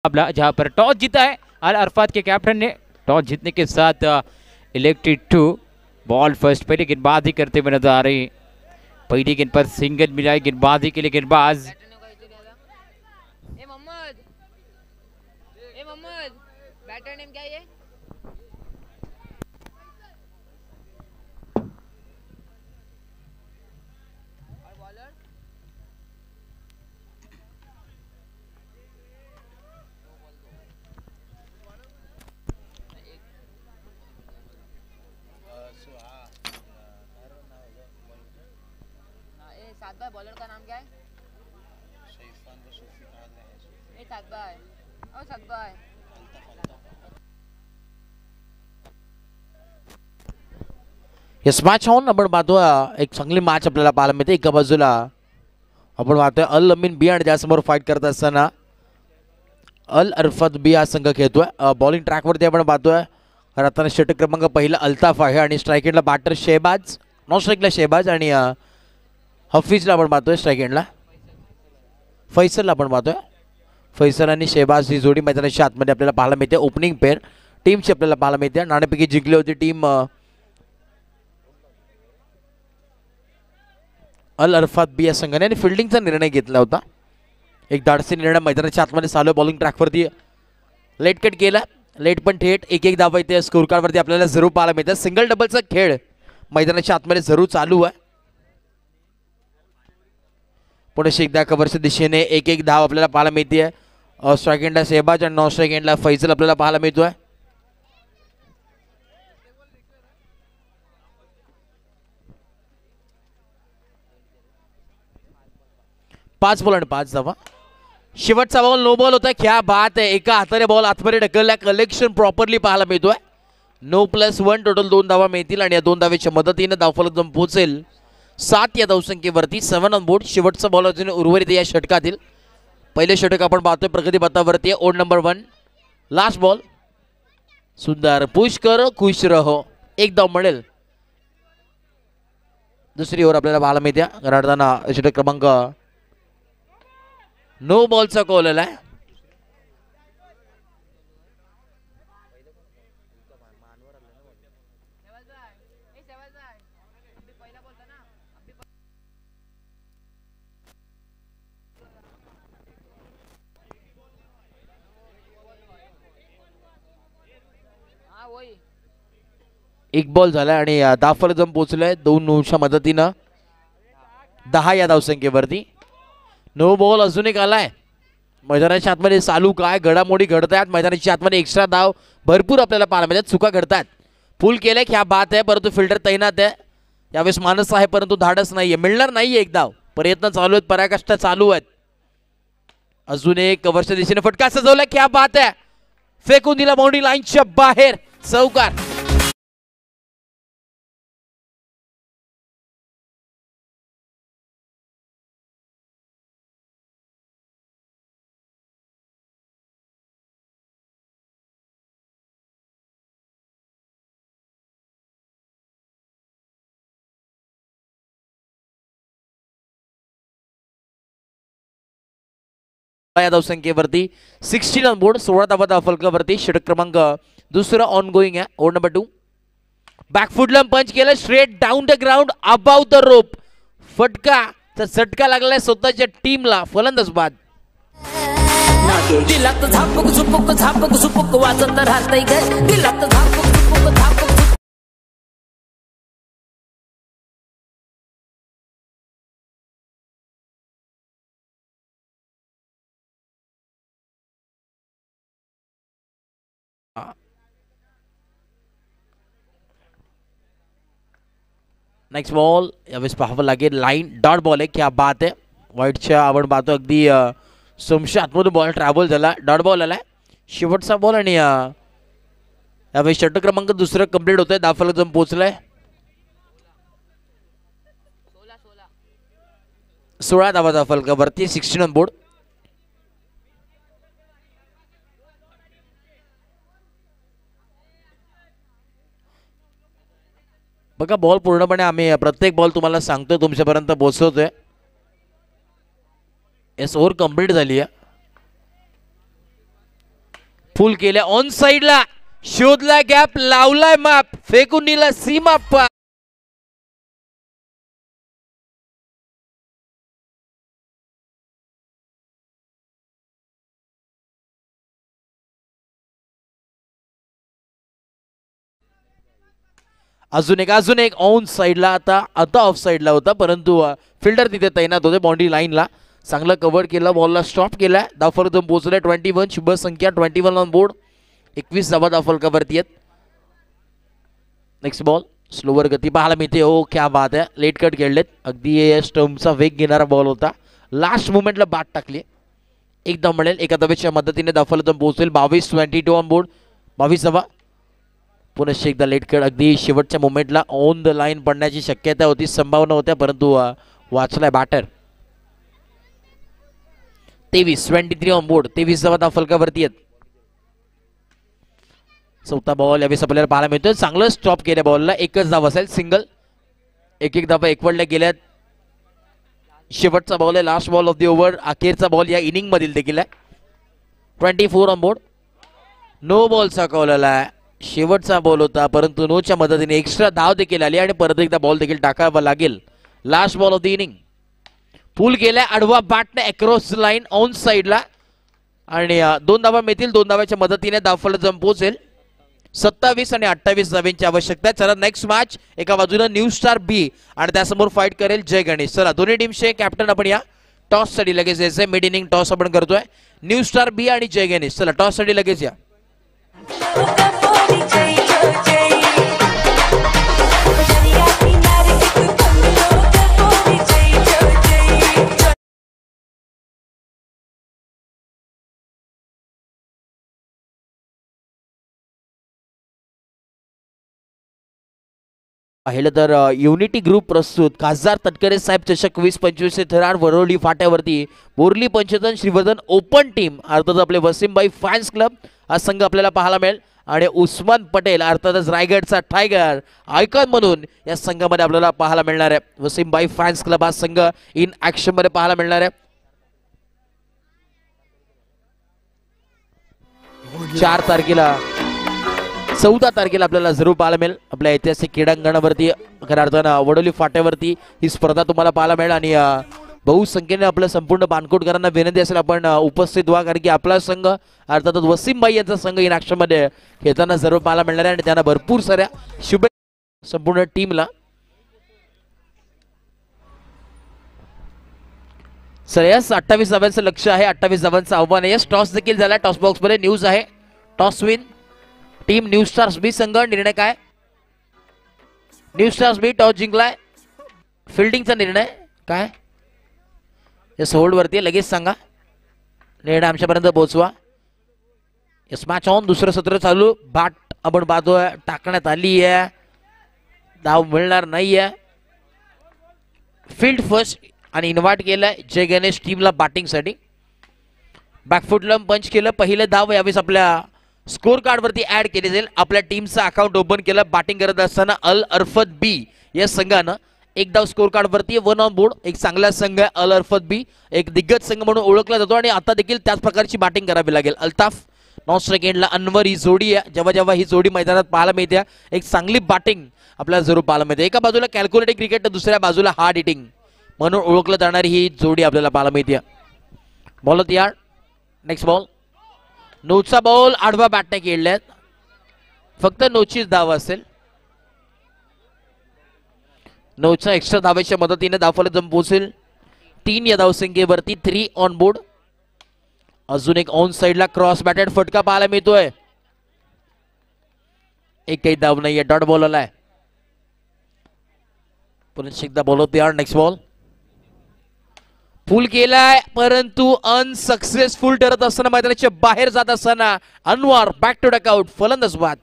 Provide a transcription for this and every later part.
मुकाबला जहां पर टॉस जीता है अल अरफात के कैप्टन ने। टॉस जीतने के साथ इलेक्टेड टू बॉल फर्स्ट पहले गेंदबाजी करते हुए नजर आ रही। पहली गेंद पर सिंगल मिला है गेंदबाजी के लिए। गेंदबाज बैटर नेम क्या है? और बॉलर सात भाई, बॉलर का नाम क्या है? सात भाई और सात भाई येस मॅच ऑन आपण पाहतोय एक चांगली मॅच आपल्याला पाहायला मिळते। एका बाजूला आपण पाहतोय अल अमीन बी आणि त्यासमोर फाईट करत असताना अल अरफत बी हा संघ खेळतोय। बॉलिंग ट्रॅकवरती आपण पाहतोय रत्न षटक क्रमांक पहिला अल्ताफ आहे आणि स्ट्राईक एंडला बॅटर शेहबाज, नॉन स्ट्राईकला शेहबाज आणि हफीजला आपण पाहतोय स्ट्राईक एंडला फैसलला आपण पाहतोय। फैसल आणि शेहबाज ही जोडी मैदानाच्या आतमध्ये आपल्याला पाहायला मिळते। ओपनिंग पेअर टीमची आपल्याला पाहायला मिळते। नाणेफेकी जिंकली होती टीम अल अरफात बी या संघाने आणि फिल्डिंगचा निर्णय घेतला होता। एक धाडसी निर्णय मैदानाच्या आतमध्ये चालू। बॉलिंग ट्रॅकवरती लेट कट केला, लेट पण थेट एक एक धावा इथे स्कोर कार्डवरती आपल्याला जरूर पाहायला मिळतात। सिंगल डबलचा खेळ मैदानाच्या आतमध्ये जरूर चालू आहे। पुढे एकदा कव्हरच्या दिशेने एक एक धाव आपल्याला पाहायला मिळते। स्ट्राईक एंडला शेहबाज आणि नॉन स्ट्राईक एंडला फैसल आपल्याला पाहायला मिळतोय। पाच बॉल आणि 5 धावा। शेवटचा बॉल नो बॉल होता। क्या बात आहे, एका हाताने बॉल आतमध्ये ढकलला। कलेक्शन प्रॉपरली पाहायला मिळतोय। नो +1 टोटल 2 धावा मिळतील आणि या 2 धावेच्या मदतीने धावफलक जम पोहोचेल 7 या धावसंख्येवरती। 7 ऑन बोर्ड। शेवटचा बॉल अजून उर्वरित या षटकातील पहिले षटक आपण पाहतोय प्रगती पथावरती। ओड नंबर 1 लास्ट बॉल सुंदर पुश करो खुश रहो, एक धाव मिळेल। दुसरी ओव्हर आपल्याला पाहायला मिळते गराडताना षटक क्रमांक नो बॉलचा कॉल आलाय। एक बॉल झाला आणि धावफलक जम पोहोचलाय 2 नोच्या मदतीनं 10 या धावसंख्येवरती। नो बॉल अजून एक आलाय। मैदानाच्या आतमध्ये चालू काय घडामोडी घडतात। मैदानाच्या आतमध्ये एक्स्ट्रा धाव भरपूर आपल्याला पाहायला मिळतात। चुका घडतात। फुल केलंय क्या बात आहे, परंतु फिल्डर तैनात आहे। यावेळेस माणूस आहे परंतु धाडस नाहीये, मिळणार नाहीये एक धाव। प्रयत्न चालू आहेत, पराकाष्ठा चालू आहेत। अजून एक कव्हरच्या दिशेने फटका सजवलाय, क्या बात आहे, फेकून दिला बाउंड्री लाईनच्या बाहेर, चौकार। या धावसंख्येवरती 16 ऑन बोर्ड। 16 धावा धावफलकावरती। षटक क्रमांक दुसरा ऑन गोइंग आहे। ओव्हर नंबर 2 बॅकफुटला पंच केलं straight down the ground about the rope. फटका तर झटका लागलाय स्वतःच्या टीमला। फलंदाज बाद। दिलात झापक झुपक वाजत राहतय ग। दिलात झापक झुपक नेक्स्ट बॉल यावेळेस पाहावं लागेल। लाईन डॉट बॉल आहे, क्या बात आहे। वाईटच्या आपण पाहतो अगदी समशा आतमधून बॉल ट्रॅव्हल झाला, डॉट बॉल आलाय। शेवटचा बॉल आणि यावेळेस षटक क्रमांक दुसरं कंप्लीट होतंय। धावफलक जम पोहोचलाय 16 धावा धावफलकावरती। 16 ऑन बोर्ड। बघा बॉल पूर्णपणे आम्ही प्रत्येक बॉल तुम्हाला सांगतोय, तुमच्यापर्यंत पोहोचवतोय। एस ओव्हर कंप्लीट झाली आहे। फुल केल्या ऑन साइडला, शोधला गॅप, लावलाय माप, फेकून दिला सीमा पार. अजून एक ऑन साइडला, आता ऑफ साइडला होता, परंतु फिल्डर तिथे तैनात होते बाउंड्री लाईनला. चांगलं कव्हर केलं, बॉलला स्टॉप केला. धावफलक पोहोचले 21, शुभ संख्या 21 ऑन बोर्ड. 21 धावा धावफलकावरती आहेत. नेक्स्ट बॉल स्लोवर गती पाहायला मिळते. हो क्या बात आहे, लेट कट खेळलेत. अगदी स्टंपचा वेग घेणारा बॉल होता. लास्ट मुमेंटला बाद टाकली. एक धाव मिळेल, एका धावेच्या मदतीने धावफलक पोहोचेल. 22 ऑन बोर्ड, 22 धावा. पुनश्च एकदा लेट कट, अगदी शेवटच्या मोमेंटला ऑन द लाईन पडण्याची शक्यता होती, संभावना होत्या, परंतु वाचलाय बॅटर. 23 ऑन बोर्ड, 23 धावा धावफलकावरती आहेत. चौथा बॉल यावेळेस आपल्याला पाहायला मिळतोय. चांगलं स्टॉप केल्या बॉलला, एकच धाव असेल, सिंगल. एक धावा एकवडल्या गेल्यात. शेवटचा बॉल आहे, last ball of the over, अखेरचा बॉल या इनिंग मधील देखील आहे. 24 ऑन बोर्ड. नो बॉलचा कॉल आला. शेवटचा बॉल होता, परंतु नोच्या मदतीने एक्स्ट्रा धाव देखील आली आणि परत एकदा बॉल देखील टाकावा लागेल. Last ball of the inning. Pull केलाय आडवा बॅटने अक्रॉस लाईन ऑन साइडला आणि 2 धावा मिळतील. 2 धावाच्या मदतीने धावफलक पोहोचेल. 27 आणि 28 धावांची आवश्यकता. चला नेक्स्ट मॅच. एका बाजूला न्यू स्टार बी आणि त्यासमोर फाईट करेल जय गणेश. चला दोन्ही टीमचे कॅप्टन आपण या टॉस साठी लगेच यायचंय. मिड इनिंग टॉस आपण करतोय. न्यू स्टार बी आणि जय गणेश. चला टॉस साठी लगेच या. पाहिलं तर युनिटी ग्रुप प्रस्तुत खासदार तटकरे साहेब चषक 20-25 थरार Varolii फाट्यावरती Borli Panchatan Shrivardhan open team अर्थात आपले वसीमबाई फॅन्स क्लब हा संघ आपल्याला पाहायला मिळेल आणि उस्मान पटेल अर्थातच रायगडचा टायगर आयकॉन म्हणून या संघामध्ये आपल्याला पाहायला मिळणार आहे. वसीमबाई फॅन्स क्लब हा संघ इन ऍक्शन मध्ये पाहायला मिळणार आहे. 4 तारखेला 14 तारखेला आपल्याला जरूर पाहायला मिळेल आपल्या ऐतिहासिक क्रीडांगणावरती खऱ्या अर्थानं वडोली फाट्यावरती ही स्पर्धा तुम्हाला पाहायला मिळेल. आणि बहुसंख्येने आपल्या संपूर्ण बानकोटकरांना विनंती असेल आपण उपस्थित व्हा, कारण की आपला संघ अर्थातच वसीमबाई यांचा संघ इन ऍक्शन मध्ये खेळताना जरूर पाहायला मिळणार आहे आणि त्यांना भरपूर साऱ्या शुभेच्छा संपूर्ण टीमला. श्रेयस 28 धावांचं लक्ष आहे, 28 धावांचं आव्हान आहे. टॉस देखील झाला. टॉस बॉक्स मध्ये न्यूज आहे. Toss win team new stars B संघ. निर्णय काय? न्यू स्टार्स बी टॉस जिंकलाय. फिल्डिंगचा निर्णय काय? यस होल्ड वरती लगेच सांगा. निर्णय आमच्यापर्यंत पोहोचवा. Yes match on. दुसरं सत्र चालू. बाट आपण पाहतोय टाकण्यात आली आहे. धाव मिळणार नाहीये. फील्ड फर्स्ट आणि इन्व्हाइट केलंय जय गणेश टीमला बॅटिंगसाठी. बॅकफुटला पंच केलं. पहिलं धाव यावेळेस आपल्या स्कोर कार्ड वरती ऍड केले जाईल. आपल्या टीमचं अकाउंट ओपन केलं बॅटिंग करत असताना अल अरफत बी या संघानं. एक धाव स्कोर कार्ड वरती 1 ऑन बोर्ड. एक चांगला संघ आहे अल अरफत बी, एक दिग्गज संघ म्हणून ओळखला जातो आणि आता देखील त्याच प्रकारची बॅटिंग करावी लागेल. अल्ताफ नॉन स्ट्राइक एंडला अनवर ही जोडी आहे. जेव्हा जेव्हा ही जोडी मैदानात पाहायला मिळते एक चांगली बॅटिंग आपल्याला जरूर पाहायला मिळते. एका बाजूला कॅल्क्युलेटिव्ह क्रिकेट तर दुसऱ्या बाजूला हार्ड हिटिंग म्हणून ओळखलं जाणारी ही जोडी आपल्याला पाहायला मिळते. बॉल तयार. Next ball. नोचा बॉल आडवा बॅटने खेळल्यात. फक्त नोचीच धाव असेल. नोच्या एक्स्ट्रा धावेच्या मदतीने धावफलक पोहोचेल 3 या धावसंख्येवरती. 3 ऑन बोर्ड. अजून एक ऑन साइडला क्रॉस बॅटेड फटका पाहायला मिळतोय. एकही धाव नाहीये. डॉट बॉल आलाय. पुन्हा एकदा बॉल तयार. Next ball. फुल केलाय परंतु अनसक्सेसफुल ठरत असताना मैदानाच्या बाहेर जात असताना अनवर बॅक टू डकआउट. फलंदाज बाद.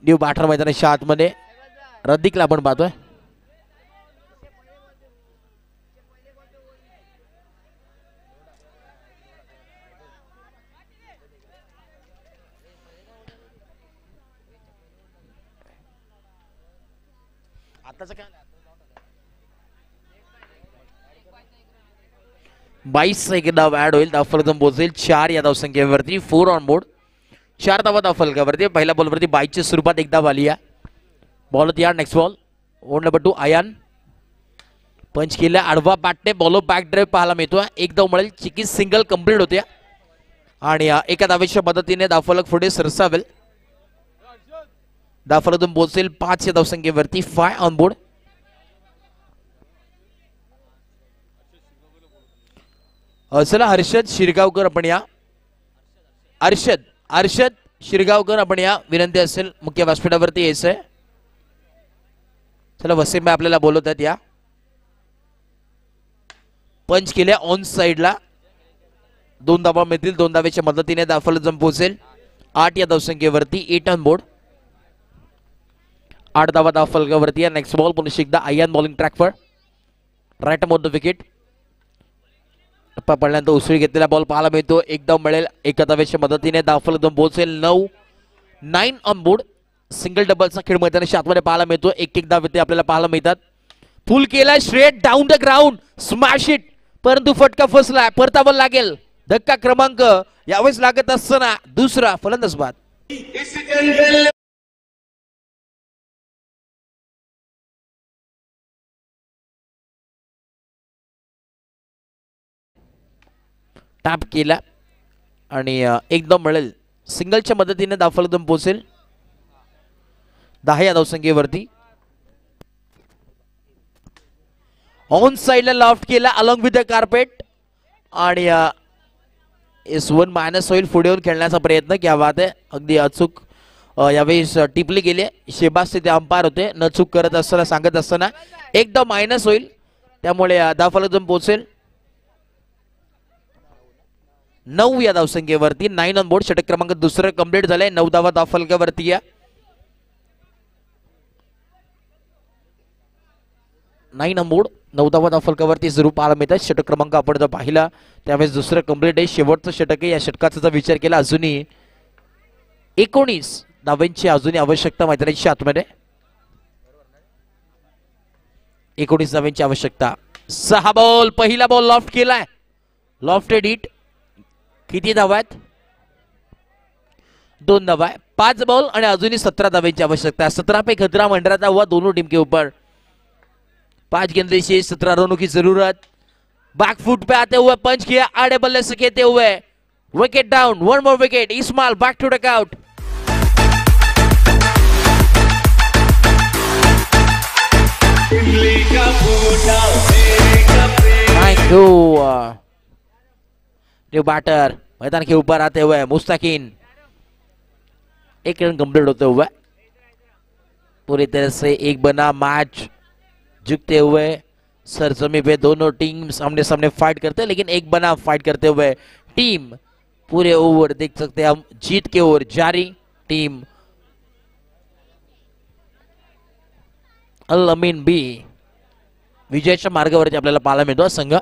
न्यू बॅटर मैदानाच्या आतमध्ये रद्दीकला आपण पाहतोय. बाईस एक धाव ऍड होईल. धावफलक पोहोचेल 4 या धावसंख्येवरती. 4 ऑन बोर्ड. 4 धावा धावफलकावरती. पहिल्या बॉलवरती 22च्या स्वरूपात एक धाव आली आहे. बॉल होती यार. Next ball over number 2 Ayaan punch केल्या. आडवा बॅटने बॉल बॅक ड्राईव्ह पाहायला मिळतो. एक धाव मिळेल. चिकी सिंगल कंप्लीट होते आणि एका धावेच्या मदतीने धावफलक पुढे सरसावेल. धावफलक पोहोचेल 5 या धावसंख्येवरती. 5 ऑन बोर्ड. चला हर्षद शिरगावकर आपण या. अर्षद शिरगावकर आपण या. विनंती असेल मुख्य व्यासपीठावरती यायचंय. चला वसीम भाई आपल्याला बोलवत आहेत या. पंच केल्या ऑन साइडला. 2 धावा मिळतील. 2 धावेच्या मदतीने धावफलक पोहोचेल 8 या धावसंख्येवरती. 8 ऑन बोर्ड. 8 धावा धावफलकावरती आहे. नेक्स्ट बॉल पुन्हा एकदा आयन बॉलिंग ट्रॅकवर. Right on the wicket. पडल्यानंतर उसळी घेतलेला बॉल पाहायला मिळतो. एक धाव मिळेल. एका धावेच्या मदतीने धावफलक पोहोचेल 9 ऑन बोर्ड. सिंगल डबलचा खेळ मैदानाच्या आतमध्ये पाहायला मिळतो. एक धाव इथे आपल्याला पाहायला मिळतात. फुल केला straight down the ground. Smash it. परंतु फटका फसला. परतावा लागेल. धक्का क्रमांक यावेळेस लागत असताना दुसरा फलंदाज बाद. टॅप केला आणि एकदम मिळेल. सिंगलच्या मदतीने धावफलक पोहोचेल 10 या धावसंख्येवरती. ऑन साइडला लॉफ्ट केला अलॉंग विथ द कार्पेट आणि S1 मायनस होईल. पुढे येऊन खेळण्याचा प्रयत्न. क्या बात आहे. अगदी अचूक यावेळेस टिपली गेली. शेबास तिथे अंपायर होते. न चूक करत असताना सांगत असताना एकदा मायनस होईल. त्यामुळे धावफलक पोहोचेल 9 या धावसंख्येवरती. 9 ऑन बोर्ड. षटक क्रमांक दुसरं कंप्लीट झालंय. 9 धावा धावफलकावरती या. 9 ऑन बोर्ड. 9 धावा धावफलकावरती जरूर पाहायला मिळतात. षटक क्रमांक आपण जर पाहिला त्यावेळेस दुसरं कंप्लीट आहे. शेवटचं षटक आहे. या षटकाचा जर विचार केला अजूनही 19 धावांची अजूनही आवश्यकता मैदानाच्या आतमध्ये. 19 धावांची आवश्यकता. 6 बॉल. पहिला बॉल लॉफ्ट केलाय. Lofted hit. किती धावा आहेत? 2 धावा है. 5 बॉल आणि अजूनही 17 धावांची आवश्यकता. 17 पे खतरा मंडरा था हुआ दोनों टीम के ऊपर. 5 गेंदे से 17 रनों की जरूरत. बैक फुट पे आते हुए पंच किया. आड़े बल्ले से कहते हुए wicket down. 1 more wicket. Ismail back to duck out. Thank you. New batter मैदान के ऊपर आते हुए मुस्ताकिन. 1 रन कंप्लीट होते हुए पूरी तरह से एक बना मैच. झुकते हुए सरजमी पे दोनों टीम सामने सामने फाइट करते हैं. लेकिन एक बना फाइट करते हुए टीम पूरे ओवर देख सकते हैं हम जीत के ओर जारी. टीम अल अमीन बी विजयाच्या मार्गावरती आपल्याला पाहायला मिळतो. संघ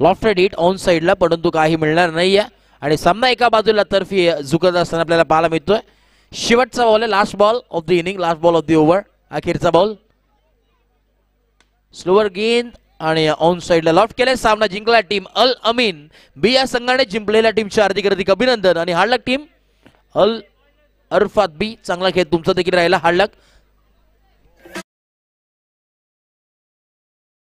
लॉफ्टेड हिट ऑन साइडला परंतु काही मिळणार नाहीये आणि सामना एका बाजूला तर्फी झुकत असताना आपल्याला पाहायला मिळतोय. शेवटचा बॉल आहे. Last ball of the inning. Last ball of the over. अखेरचा बॉल. स्लोअर गेंद आणि ऑन साइडला लॉफ्ट केले. सामना जिंकला टीम अल अमीन बी या संघाने. जिंकलेल्या टीमचे हार्दिक अभिनंदन आणि हार्डलक टीम अल अरफात बी चांगला खेळ तुमचा देखील राहिला. हार्डलक